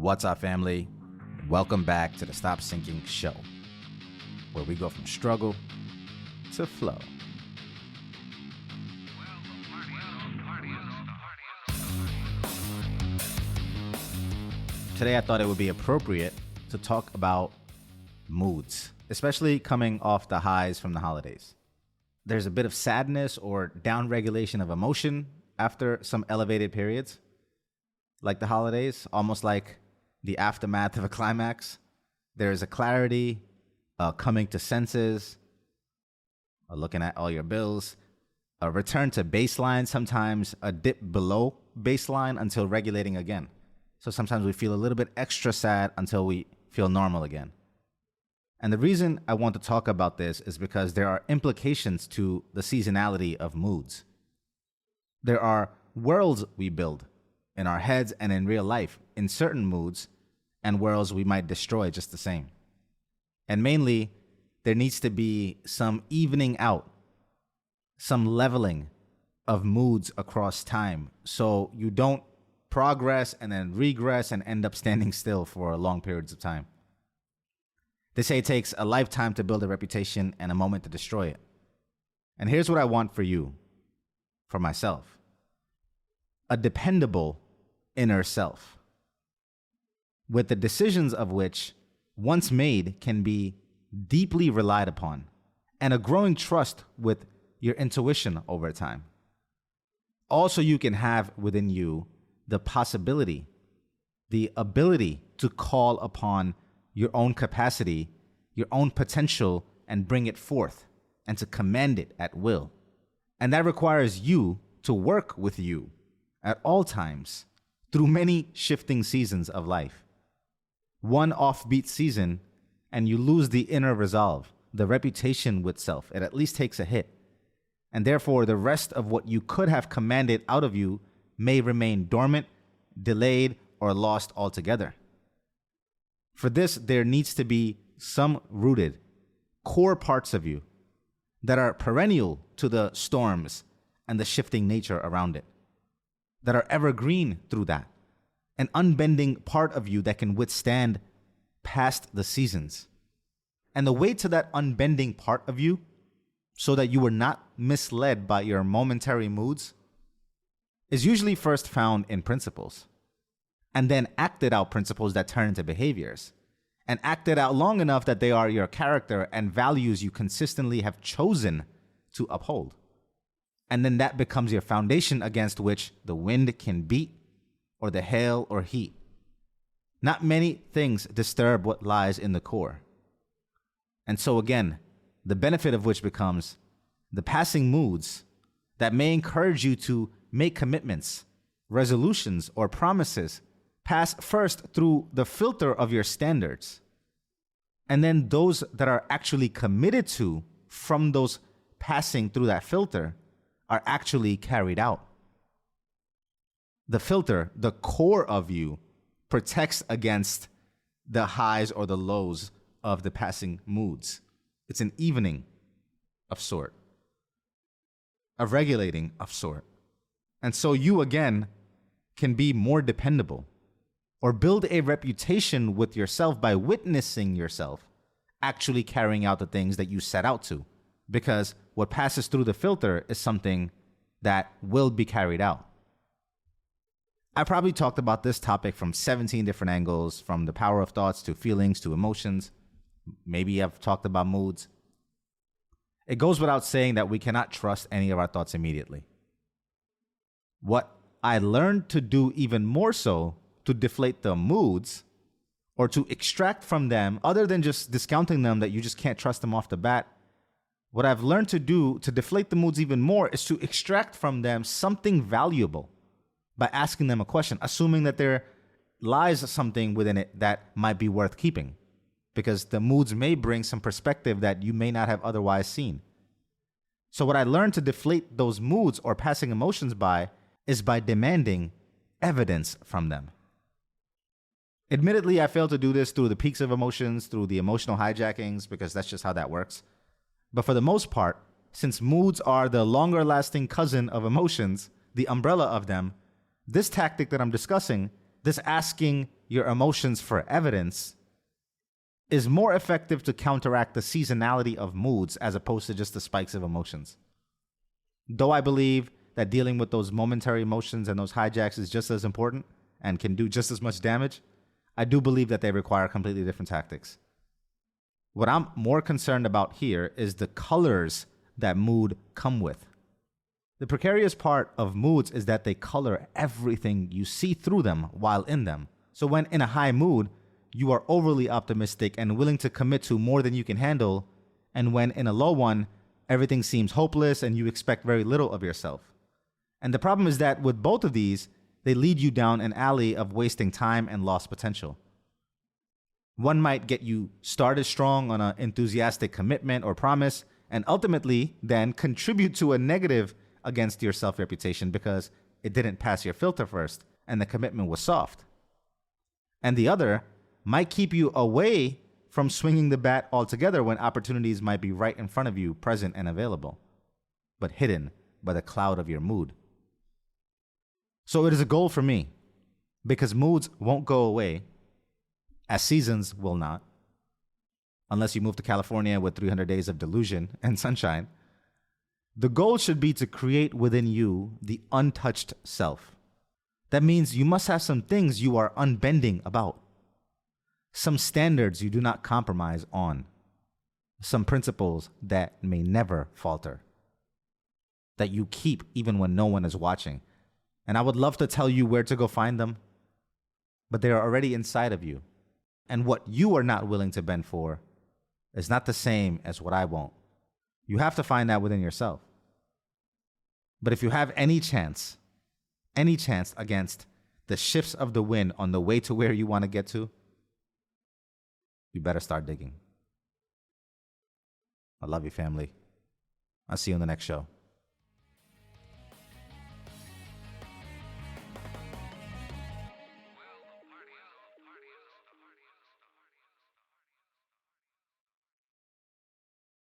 What's up, family? Welcome back to the Stop Sinking Show, where we go from struggle to flow. Today I thought it would be appropriate to talk about moods, especially coming off the highs from the holidays. There's a bit of sadness or downregulation of emotion after some elevated periods, like the holidays, almost like the aftermath of a climax. There's a clarity, coming to senses, looking at all your bills, a return to baseline, sometimes a dip below baseline until regulating again. So sometimes we feel a little bit extra sad until we feel normal again. And the reason I want to talk about this is because there are implications to the seasonality of moods. There are worlds we build in our heads and in real life in certain moods, and worlds we might destroy just the same. And mainly, there needs to be some evening out, some leveling of moods across time, so you don't progress and then regress and end up standing still for long periods of time. They say it takes a lifetime to build a reputation and a moment to destroy it. And here's what I want for you, for myself: a dependable inner self, with the decisions of which, once made, can be deeply relied upon, and a growing trust with your intuition over time. Also, you can have within you the possibility, the ability to call upon your own capacity, your own potential, and bring it forth, and to command it at will. And that requires you to work with you at all times through many shifting seasons of life. One offbeat season, and you lose the inner resolve, the reputation with self. It at least takes a hit. And therefore, the rest of what you could have commanded out of you may remain dormant, delayed, or lost altogether. For this, there needs to be some rooted, core parts of you that are perennial to the storms and the shifting nature around it, that are evergreen through that, an unbending part of you that can withstand past the seasons. And the way to that unbending part of you, so that you are not misled by your momentary moods, is usually first found in principles, and then acted out principles that turn into behaviors, and acted out long enough that they are your character and values you consistently have chosen to uphold. And then that becomes your foundation against which the wind can beat, or the hail or heat. Not many things disturb what lies in the core. And so again, the benefit of which becomes the passing moods that may encourage you to make commitments, resolutions, or promises pass first through the filter of your standards. And then those that are actually committed to from those passing through that filter are actually carried out. The filter, the core of you, protects against the highs or the lows of the passing moods. It's an evening of sort, a regulating of sort. And so you, again, can be more dependable or build a reputation with yourself by witnessing yourself actually carrying out the things that you set out to. Because what passes through the filter is something that will be carried out. I probably talked about this topic from 17 different angles, from the power of thoughts to feelings to emotions. Maybe I've talked about moods. It goes without saying that we cannot trust any of our thoughts immediately. What I learned to do even more so to deflate the moods, or to extract from them, other than just discounting them that you just can't trust them off the bat, what I've learned to do to deflate the moods even more is to extract from them something valuable by asking them a question, assuming that there lies something within it that might be worth keeping, because the moods may bring some perspective that you may not have otherwise seen. So what I learned to deflate those moods or passing emotions by is by demanding evidence from them. Admittedly, I failed to do this through the peaks of emotions, through the emotional hijackings, because that's just how that works. But for the most part, since moods are the longer-lasting cousin of emotions, the umbrella of them, this tactic that I'm discussing This asking your emotions for evidence is more effective to counteract the seasonality of moods as opposed to just the spikes of emotions. Though I believe that dealing with those momentary emotions and those hijacks is just as important and can do just as much damage, I do believe that they require completely different tactics. What I'm more concerned about here is the colors that mood come with. The precarious part of moods is that they color everything you see through them while in them. So when in a high mood, you are overly optimistic and willing to commit to more than you can handle. And when in a low one, everything seems hopeless and you expect very little of yourself. And the problem is that with both of these, they lead you down an alley of wasting time and lost potential. One might get you started strong on an enthusiastic commitment or promise, and ultimately then contribute to a negative against your self-reputation because it didn't pass your filter first and the commitment was soft. And the other might keep you away from swinging the bat altogether when opportunities might be right in front of you, present and available, but hidden by the cloud of your mood. So it is a goal for me, because moods won't go away, as seasons will not, unless you move to California with 300 days of delusion and sunshine. The goal should be to create within you the untouched self. That means you must have some things you are unbending about, some standards you do not compromise on, some principles that may never falter, that you keep even when no one is watching. And I would love to tell you where to go find them, but they are already inside of you. And what you are not willing to bend for is not the same as what I won't. You have to find that within yourself. But if you have any chance against the shifts of the wind on the way to where you want to get to, you better start digging. I love you, family. I'll see you in the next show.